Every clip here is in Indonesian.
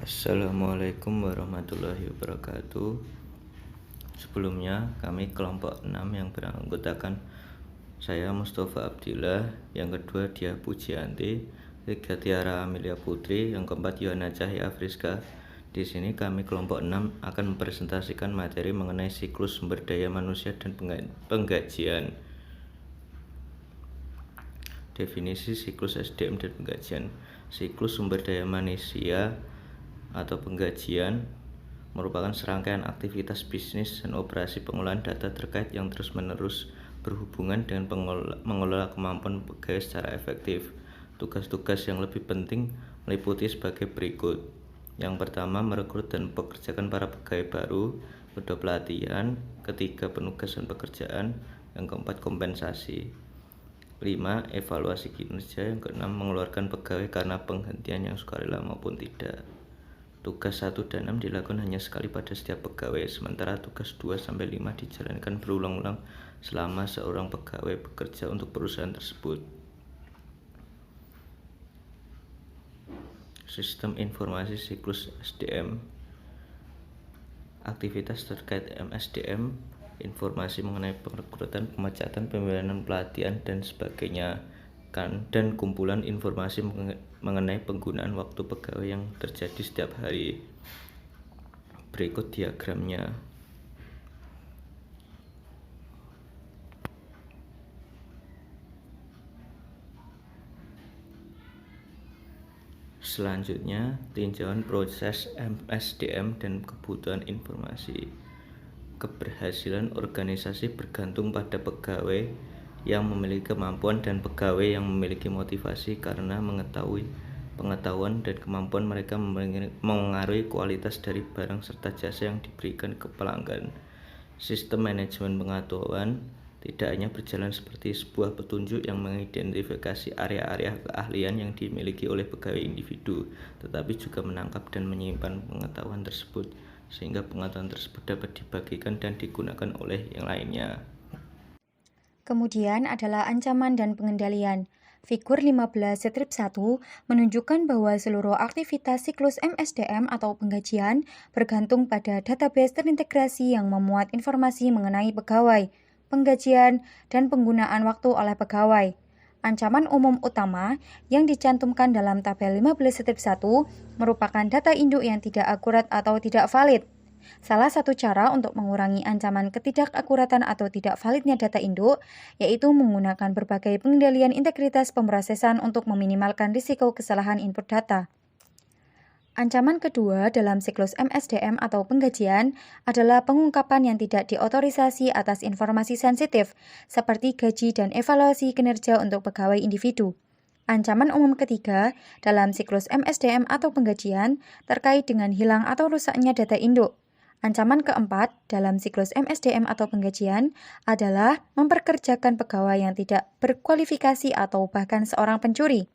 Assalamualaikum warahmatullahi wabarakatuh. Sebelumnya, kami kelompok 6 yang beranggotakan saya Mustafa Abdillah, yang kedua Dia Pujianti, ketiga Tiara Amelia Putri, yang keempat Yohana Cahya Friska. Di sini kami kelompok 6 akan mempresentasikan materi mengenai siklus sumber daya manusia dan penggajian. Definisi siklus SDM dan penggajian. Siklus sumber daya manusia atau penggajian merupakan serangkaian aktivitas bisnis dan operasi pengolahan data terkait yang terus-menerus berhubungan dengan mengelola kemampuan pegawai secara efektif. Tugas-tugas yang lebih penting meliputi sebagai berikut. Yang pertama, merekrut dan pekerjakan para pegawai baru. Kedua, pelatihan. Ketiga, penugasan pekerjaan. Yang keempat, kompensasi. 5. Evaluasi kinerja. Yang keenam, mengeluarkan pegawai karena penghentian yang sukarela maupun tidak. Tugas 1 dan 6 dilakukan hanya sekali pada setiap pegawai, sementara tugas 2-5 dijalankan berulang-ulang selama seorang pegawai bekerja untuk perusahaan tersebut. Sistem informasi siklus SDM. Aktivitas terkait MSDM, informasi mengenai perekrutan, pemecatan, pemilihan, pelatihan, dan sebagainya, dan kumpulan informasi mengenai penggunaan waktu pegawai yang terjadi setiap hari. Berikut diagramnya. Selanjutnya, tinjauan proses MSDM dan kebutuhan informasi. Keberhasilan organisasi bergantung pada pegawai yang memiliki kemampuan dan pegawai yang memiliki motivasi, karena pengetahuan dan kemampuan mereka mengaruhi kualitas dari barang serta jasa yang diberikan ke pelanggan. Sistem manajemen pengetahuan tidak hanya berjalan seperti sebuah petunjuk yang mengidentifikasi area-area keahlian yang dimiliki oleh pegawai individu, tetapi juga menangkap dan menyimpan pengetahuan tersebut, sehingga pengetahuan tersebut dapat dibagikan dan digunakan oleh yang lainnya. Kemudian adalah ancaman dan pengendalian. Figur 15/1 menunjukkan bahwa seluruh aktivitas siklus MSDM atau penggajian bergantung pada database terintegrasi yang memuat informasi mengenai pegawai, penggajian, dan penggunaan waktu oleh pegawai. Ancaman umum utama yang dicantumkan dalam tabel 15/1 merupakan data induk yang tidak akurat atau tidak valid. Salah satu cara untuk mengurangi ancaman ketidakakuratan atau tidak validnya data induk, yaitu menggunakan berbagai pengendalian integritas pemrosesan untuk meminimalkan risiko kesalahan input data. Ancaman kedua dalam siklus MSDM atau penggajian adalah pengungkapan yang tidak diotorisasi atas informasi sensitif, seperti gaji dan evaluasi kinerja untuk pegawai individu. Ancaman umum ketiga dalam siklus MSDM atau penggajian terkait dengan hilang atau rusaknya data induk. Ancaman keempat dalam siklus MSDM atau penggajian adalah memperkerjakan pegawai yang tidak berkualifikasi atau bahkan seorang pencuri.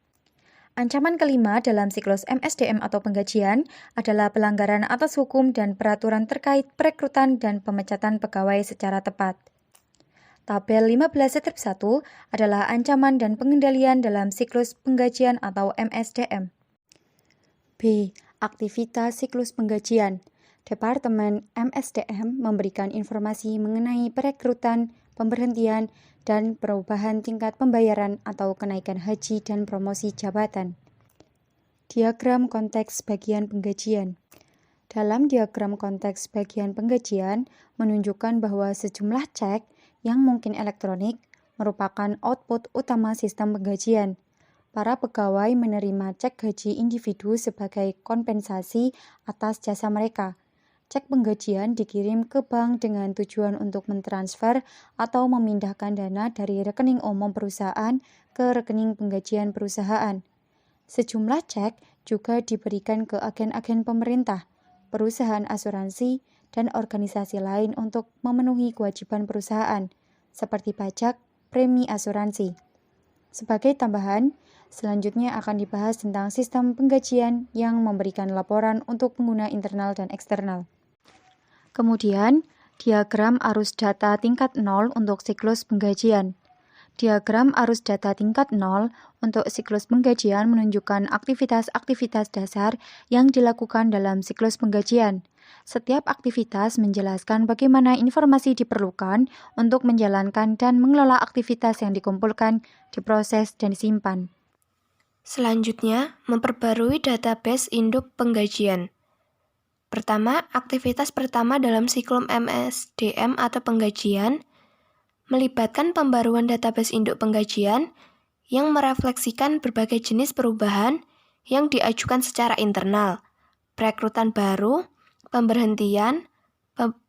Ancaman kelima dalam siklus MSDM atau penggajian adalah pelanggaran atas hukum dan peraturan terkait perekrutan dan pemecatan pegawai secara tepat. Tabel 15/1 adalah ancaman dan pengendalian dalam siklus penggajian atau MSDM. B. Aktivitas siklus penggajian. Departemen MSDM memberikan informasi mengenai perekrutan, pemberhentian, dan perubahan tingkat pembayaran atau kenaikan haji dan promosi jabatan. Diagram konteks bagian penggajian. Dalam diagram konteks bagian penggajian menunjukkan bahwa sejumlah cek yang mungkin elektronik merupakan output utama sistem penggajian. Para pegawai menerima cek gaji individu sebagai kompensasi atas jasa mereka. Cek penggajian dikirim ke bank dengan tujuan untuk mentransfer atau memindahkan dana dari rekening umum perusahaan ke rekening penggajian perusahaan. Sejumlah cek juga diberikan ke agen-agen pemerintah, perusahaan asuransi, dan organisasi lain untuk memenuhi kewajiban perusahaan, seperti pajak, premi asuransi. Sebagai tambahan, selanjutnya akan dibahas tentang sistem penggajian yang memberikan laporan untuk pengguna internal dan eksternal. Kemudian, diagram arus data tingkat 0 untuk siklus penggajian. Diagram arus data tingkat 0 untuk siklus penggajian menunjukkan aktivitas-aktivitas dasar yang dilakukan dalam siklus penggajian. Setiap aktivitas menjelaskan bagaimana informasi diperlukan untuk menjalankan dan mengelola aktivitas yang dikumpulkan, diproses, dan disimpan. Selanjutnya, memperbarui database induk penggajian. Pertama, aktivitas pertama dalam siklus MSDM atau penggajian melibatkan pembaruan database induk penggajian yang merefleksikan berbagai jenis perubahan yang diajukan secara internal, perekrutan baru, pemberhentian,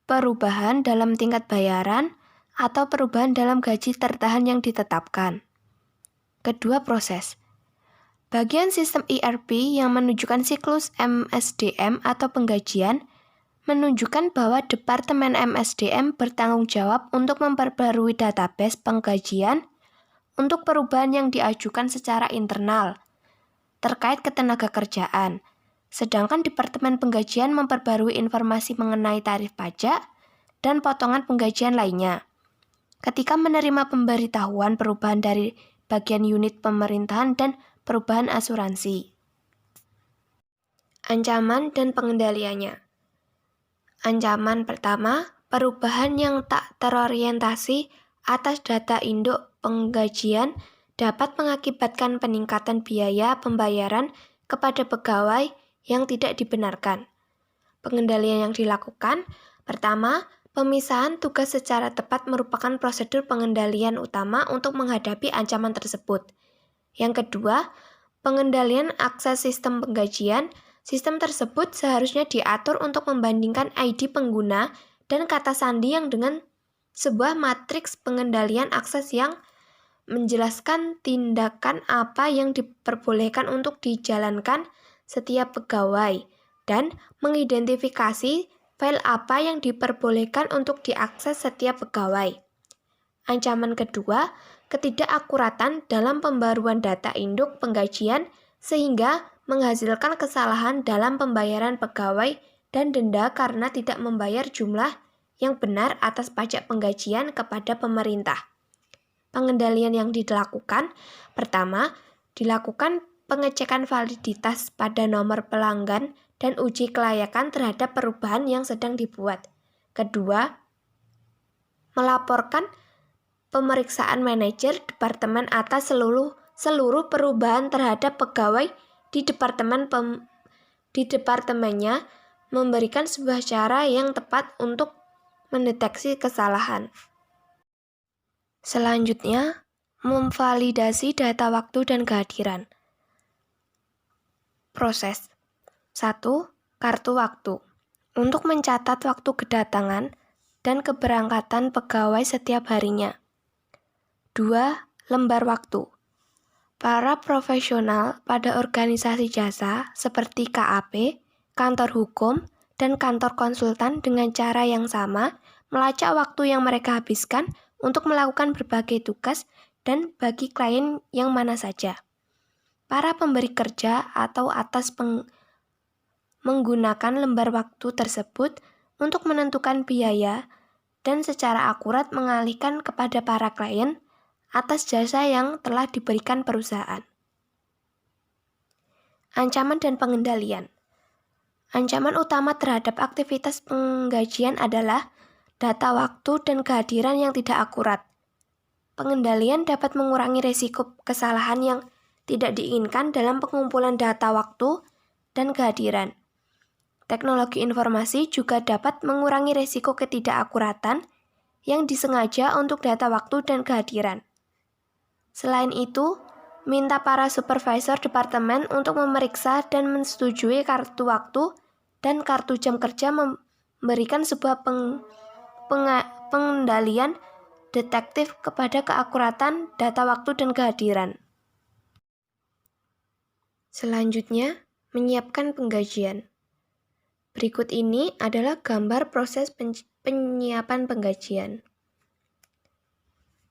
perubahan dalam tingkat bayaran, atau perubahan dalam gaji tertahan yang ditetapkan. Kedua, proses. Bagian sistem ERP yang menunjukkan siklus MSDM atau penggajian menunjukkan bahwa Departemen MSDM bertanggung jawab untuk memperbarui database penggajian untuk perubahan yang diajukan secara internal terkait ketenagakerjaan, sedangkan Departemen Penggajian memperbarui informasi mengenai tarif pajak dan potongan penggajian lainnya. Ketika menerima pemberitahuan perubahan dari bagian unit pemerintahan dan perubahan asuransi. Ancaman dan pengendaliannya. Ancaman pertama, perubahan yang tak terorientasi atas data induk penggajian dapat mengakibatkan peningkatan biaya pembayaran kepada pegawai yang tidak dibenarkan. Pengendalian yang dilakukan, pertama, pemisahan tugas secara tepat merupakan prosedur pengendalian utama untuk menghadapi ancaman tersebut. Yang kedua, pengendalian akses sistem penggajian. Sistem tersebut seharusnya diatur untuk membandingkan ID pengguna dan kata sandi yang dengan sebuah matriks pengendalian akses yang menjelaskan tindakan apa yang diperbolehkan untuk dijalankan setiap pegawai dan mengidentifikasi file apa yang diperbolehkan untuk diakses setiap pegawai. Ancaman kedua, ketidakakuratan dalam pembaruan data induk penggajian sehingga menghasilkan kesalahan dalam pembayaran pegawai dan denda karena tidak membayar jumlah yang benar atas pajak penggajian kepada pemerintah. Pengendalian yang dilakukan, pertama, dilakukan pengecekan validitas pada nomor pelanggan dan uji kelayakan terhadap perubahan yang sedang dibuat. Kedua, melaporkan pemeriksaan manajer departemen atas seluruh perubahan terhadap pegawai di departemennya, memberikan sebuah cara yang tepat untuk mendeteksi kesalahan. Selanjutnya, memvalidasi data waktu dan kehadiran. Proses 1. Kartu waktu. Untuk mencatat waktu kedatangan dan keberangkatan pegawai setiap harinya. 2. Lembar waktu. Para profesional pada organisasi jasa seperti KAP, kantor hukum, dan kantor konsultan dengan cara yang sama melacak waktu yang mereka habiskan untuk melakukan berbagai tugas dan bagi klien yang mana saja. Para pemberi kerja atau atas menggunakan lembar waktu tersebut untuk menentukan biaya dan secara akurat mengalihkan kepada para klien atas jasa yang telah diberikan perusahaan. Ancaman dan pengendalian. Ancaman utama terhadap aktivitas penggajian adalah data waktu dan kehadiran yang tidak akurat. Pengendalian dapat mengurangi risiko kesalahan yang tidak diinginkan dalam pengumpulan data waktu dan kehadiran. Teknologi informasi juga dapat mengurangi risiko ketidakakuratan yang disengaja untuk data waktu dan kehadiran. Selain itu, minta para supervisor departemen untuk memeriksa dan menyetujui kartu waktu dan kartu jam kerja memberikan sebuah pengendalian detektif kepada keakuratan data waktu dan kehadiran. Selanjutnya, menyiapkan penggajian. Berikut ini adalah gambar proses penyiapan penggajian.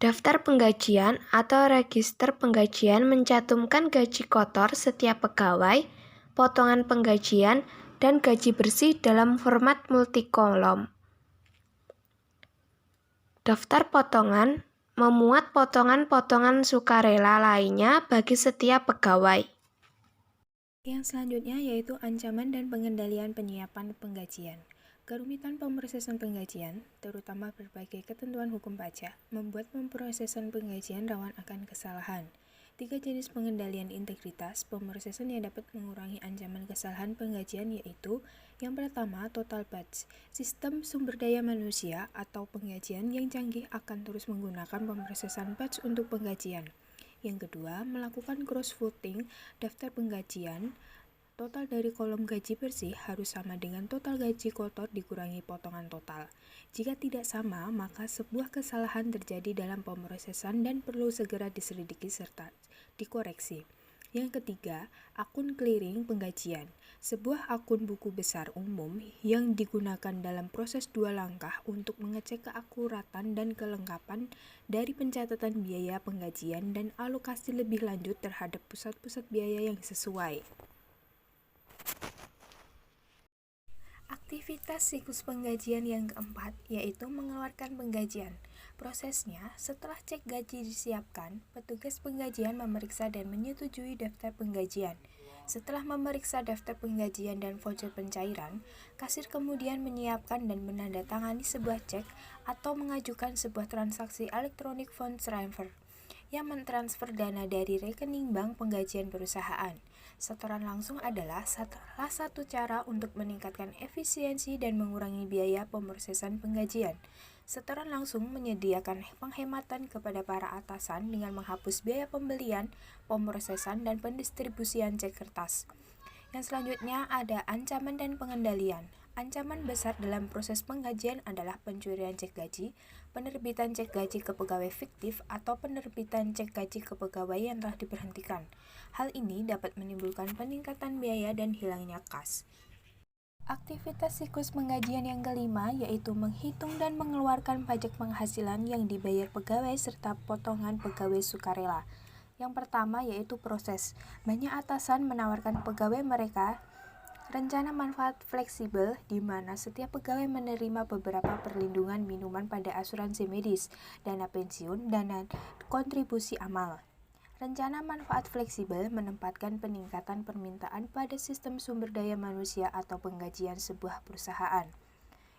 Daftar penggajian atau register penggajian mencantumkan gaji kotor setiap pegawai, potongan penggajian, dan gaji bersih dalam format multikolom. Daftar potongan memuat potongan-potongan sukarela lainnya bagi setiap pegawai. Yang selanjutnya yaitu ancaman dan pengendalian penyiapan penggajian. Kerumitan pemrosesan penggajian, terutama berbagai ketentuan hukum pajak, membuat pemrosesan penggajian rawan akan kesalahan. 3 jenis pengendalian integritas pemrosesan yang dapat mengurangi ancaman kesalahan penggajian yaitu: yang pertama, total batch. Sistem sumber daya manusia atau penggajian yang canggih akan terus menggunakan pemrosesan batch untuk penggajian. Yang kedua, melakukan cross-voting daftar penggajian. Total dari kolom gaji bersih harus sama dengan total gaji kotor dikurangi potongan total. Jika tidak sama, maka sebuah kesalahan terjadi dalam pemrosesan dan perlu segera diselidiki serta dikoreksi. Yang ketiga, akun clearing penggajian. Sebuah akun buku besar umum yang digunakan dalam proses 2 langkah untuk mengecek keakuratan dan kelengkapan dari pencatatan biaya penggajian dan alokasi lebih lanjut terhadap pusat-pusat biaya yang sesuai. Aktivitas siklus penggajian yang keempat yaitu mengeluarkan penggajian. Prosesnya, setelah cek gaji disiapkan, petugas penggajian memeriksa dan menyetujui daftar penggajian. Setelah memeriksa daftar penggajian dan voucher pencairan, kasir kemudian menyiapkan dan menandatangani sebuah cek atau mengajukan sebuah transaksi elektronik funds transfer yang mentransfer dana dari rekening bank penggajian perusahaan. Setoran langsung adalah salah satu cara untuk meningkatkan efisiensi dan mengurangi biaya pemrosesan penggajian. Setoran langsung menyediakan penghematan kepada para atasan dengan menghapus biaya pembelian, pemrosesan, dan pendistribusian cek kertas. Yang selanjutnya ada ancaman dan pengendalian. Ancaman besar dalam proses penggajian adalah pencurian cek gaji, penerbitan cek gaji ke pegawai fiktif, atau penerbitan cek gaji ke pegawai yang telah diberhentikan. Hal ini dapat menimbulkan peningkatan biaya dan hilangnya kas. Aktivitas siklus penggajian yang kelima yaitu menghitung dan mengeluarkan pajak penghasilan yang dibayar pegawai serta potongan pegawai sukarela. Yang pertama yaitu proses. Banyak atasan menawarkan pegawai mereka rencana manfaat fleksibel di mana setiap pegawai menerima beberapa perlindungan minuman pada asuransi medis, dana pensiun, dan kontribusi amal. Rencana manfaat fleksibel menempatkan peningkatan permintaan pada sistem sumber daya manusia atau penggajian sebuah perusahaan.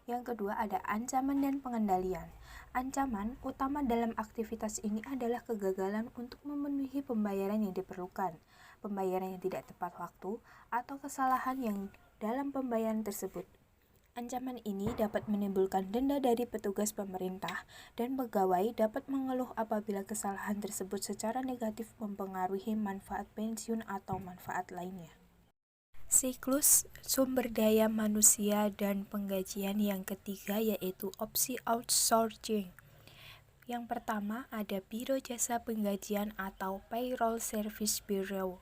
Yang kedua ada ancaman dan pengendalian. Ancaman utama dalam aktivitas ini adalah kegagalan untuk memenuhi pembayaran yang diperlukan, pembayaran yang tidak tepat waktu, atau kesalahan yang dalam pembayaran tersebut. Ancaman ini dapat menimbulkan denda dari petugas pemerintah dan pegawai dapat mengeluh apabila kesalahan tersebut secara negatif mempengaruhi manfaat pensiun atau manfaat lainnya. Siklus sumber daya manusia dan penggajian yang ketiga yaitu opsi outsourcing. Yang pertama ada Biro Jasa Penggajian atau Payroll Service Bureau.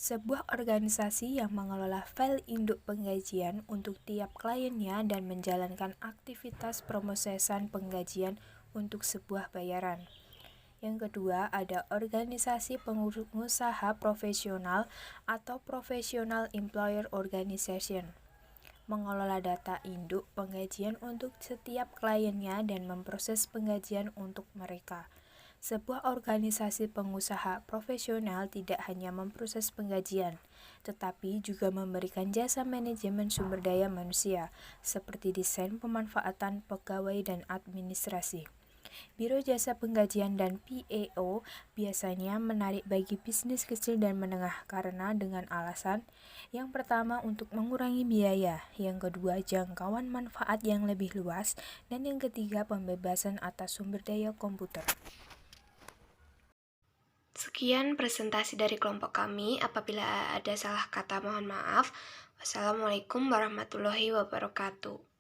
Sebuah organisasi yang mengelola file induk penggajian untuk tiap kliennya dan menjalankan aktivitas pemrosesan penggajian untuk sebuah bayaran. Yang kedua ada organisasi pengusaha profesional atau Professional Employer Organization. Mengelola data induk penggajian untuk setiap kliennya dan memproses penggajian untuk mereka. Sebuah organisasi pengusaha profesional tidak hanya memproses penggajian, tetapi juga memberikan jasa manajemen sumber daya manusia, seperti desain pemanfaatan pegawai dan administrasi. Biro Jasa Penggajian dan PEO biasanya menarik bagi bisnis kecil dan menengah karena dengan alasan yang pertama untuk mengurangi biaya, yang kedua jangkauan manfaat yang lebih luas, dan yang ketiga pembebasan atas sumber daya komputer. Sekian presentasi dari kelompok kami. Apabila ada salah kata mohon maaf. Wassalamualaikum warahmatullahi wabarakatuh.